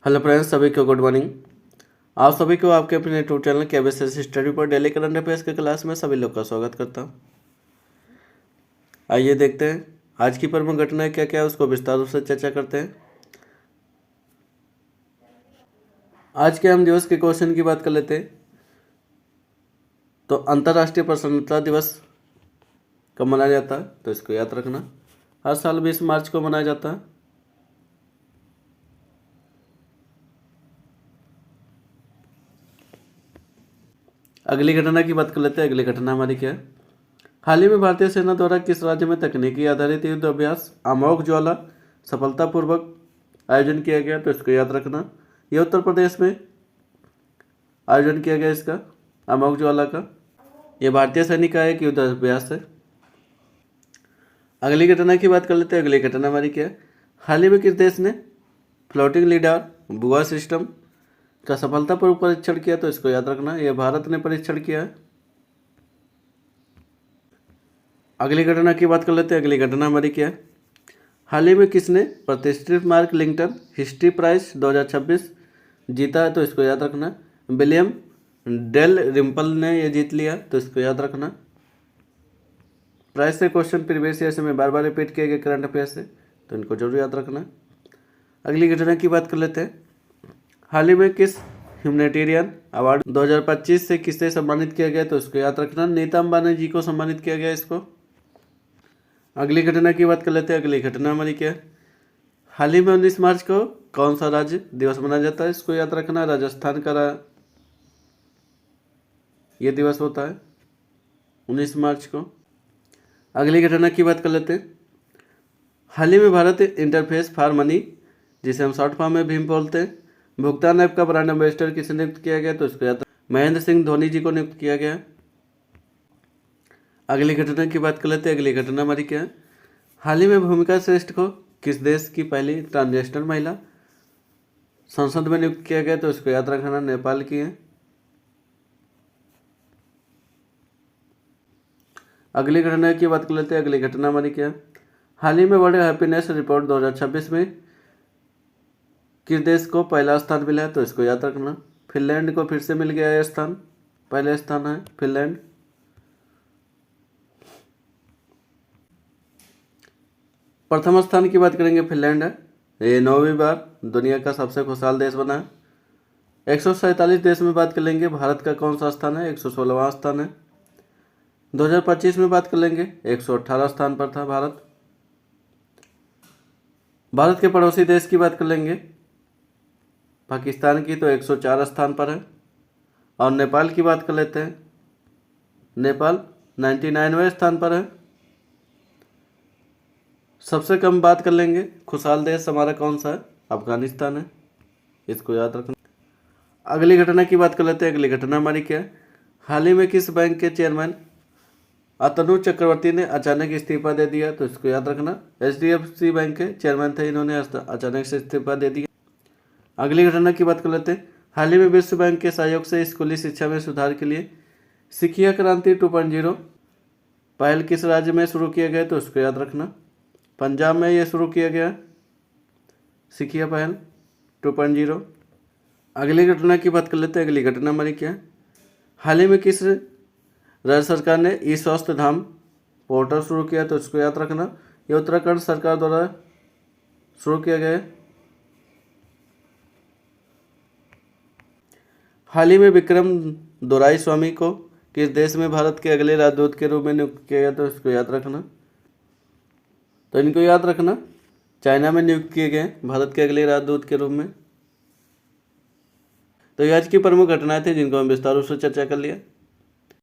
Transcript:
Hello friends, सभी को good morning. आप सभी को आपके अपने यूट्यूब चैनल KBSS स्टडी पर डेली करंट अफेयर्स के क्लास में सभी लोग का स्वागत करता हूं। आइए देखते हैं आज की प्रमुख घटनाएं क्या क्या है, उसको विस्तार रूप से चर्चा करते हैं। आज के हम दिवस के क्वेश्चन की बात कर लेते हैं। तो अंतर्राष्ट्रीय प्रसन्नता दिवस कब मनाया जाता है, तो इसको याद रखना। हर साल 20 मार्च को मनाया जाता है। अगली घटना की बात कर लेते हैं। अगली घटना हमारी क्या है? हाल ही में भारतीय सेना द्वारा किस राज्य में तकनीकी आधारित युद्ध अभ्यास अमोघ ज्वाला सफलतापूर्वक आयोजन किया गया, तो इसको याद रखना। यह उत्तर प्रदेश में आयोजन किया गया इसका अमोघ ज्वाला का। यह भारतीय सैनिक का एक युद्ध अभ्यास है। अगली घटना की बात कर लेते हैं। अगली घटना हमारी क्या है? हाल ही में किस देश ने फ्लोटिंग लीडर बुआ सिस्टम का सफलतापूर्वक परीक्षण किया, तो इसको याद रखना। यह भारत ने परीक्षण किया है। अगली घटना की बात कर लेते हैं। अगली घटना हमारी क्या है? हाल ही में किसने प्रतिष्ठित मार्क लिंकटन हिस्ट्री प्राइज 2026 जीता है, तो इसको याद रखना। विलियम डेल रिम्पल ने यह जीत लिया, तो इसको याद रखना। प्राइज से क्वेश्चन प्रीवियस ईयर से मैं बार बार रिपीट किए गए करंट अफेयर से, तो इनको जरूर याद रखना। अगली घटना की बात कर लेते हैं। हाल ही में किस ह्यूमैनिटेरियन अवार्ड 2025 से किसे सम्मानित किया गया, तो इसको याद रखना। नीता अंबानी जी को सम्मानित किया गया इसको। अगली घटना की बात कर लेते हैं। अगली घटना हमारी क्या है? हाल ही में 19 मार्च को कौन सा राज्य दिवस मनाया जाता है, इसको याद रखना। राजस्थान का ये दिवस होता है 19 मार्च को। अगली घटना की बात कर लेते हैं। हाल ही में भारत इंटरफेस फॉर मनी, जिसे हम शॉर्ट फॉर्म में भीम बोलते हैं, भुगतान ऐप का ब्रांड एम्बेसडर किसे नियुक्त किया गया, तो इसको याद महेंद्र सिंह धोनी जी को नियुक्त किया गया। अगली घटना की बात कर लेते हैं। अगली घटना हमारी क्या है? हाल ही में भूमिका श्रेष्ठ को किस देश की पहली ट्रांसजेंडर महिला संसद में नियुक्त किया गया, तो इसको याद रखना। नेपाल की है। अगली घटना की बात कर लेते हैं। अगली घटना हमारी क्या है? हाल ही में वर्ल्ड हैप्पीनेस रिपोर्ट 2026 में किस देश को पहला स्थान मिला है, तो इसको याद रखना। फिनलैंड को फिर से मिल गया है स्थान, पहले स्थान है फिनलैंड। प्रथम स्थान की बात करेंगे, फिनलैंड है। ये 9वीं बार दुनिया का सबसे खुशहाल देश बना है। 147 देश में बात कर लेंगे, भारत का कौन सा स्थान है? 116वां स्थान है। 2025 में बात कर लेंगे, 118 स्थान पर था भारत। भारत के पड़ोसी देश की बात कर लेंगे, पाकिस्तान की, तो 104 स्थान पर है। और नेपाल की बात कर लेते हैं। नेपाल 99वें स्थान पर है। सबसे कम बात कर लेंगे, खुशहाल देश हमारा कौन सा है? अफगानिस्तान है, इसको याद रखना। अगली घटना की बात कर लेते हैं। अगली घटना हमारी क्या है? हाल ही में किस बैंक के चेयरमैन अतनु चक्रवर्ती ने अचानक इस्तीफा दे दिया, तो इसको याद रखना। HDFC बैंक के चेयरमैन थे, इन्होंने अचानक से इस्तीफा दे दिया। अगली घटना की बात कर लेते हैं। हाल ही में विश्व बैंक के सहयोग से स्कूली शिक्षा में सुधार के लिए शिक्षा क्रांति 2.0 पहल किस राज्य में शुरू किया गया, तो इसको याद रखना। पंजाब में यह शुरू किया गया शिक्षा पहल 2.0। अगली घटना की बात कर लेते हैं। अगली घटना हमारी क्या है? हाल ही में किस राज्य सरकार ने ई स्वास्थ्य धाम पोर्टल शुरू किया, तो इसको याद रखना। यह उत्तराखंड सरकार द्वारा शुरू किया गया है। हाल ही में विक्रम दोराई स्वामी को किस देश में भारत के अगले राजदूत के रूप में नियुक्त किया गया, तो इसको याद रखना। तो इनको याद रखना, चाइना में नियुक्त किए गए भारत के अगले राजदूत के रूप में। तो ये आज की प्रमुख घटनाएं थी जिनको हम विस्तार रूप से चर्चा कर लिया।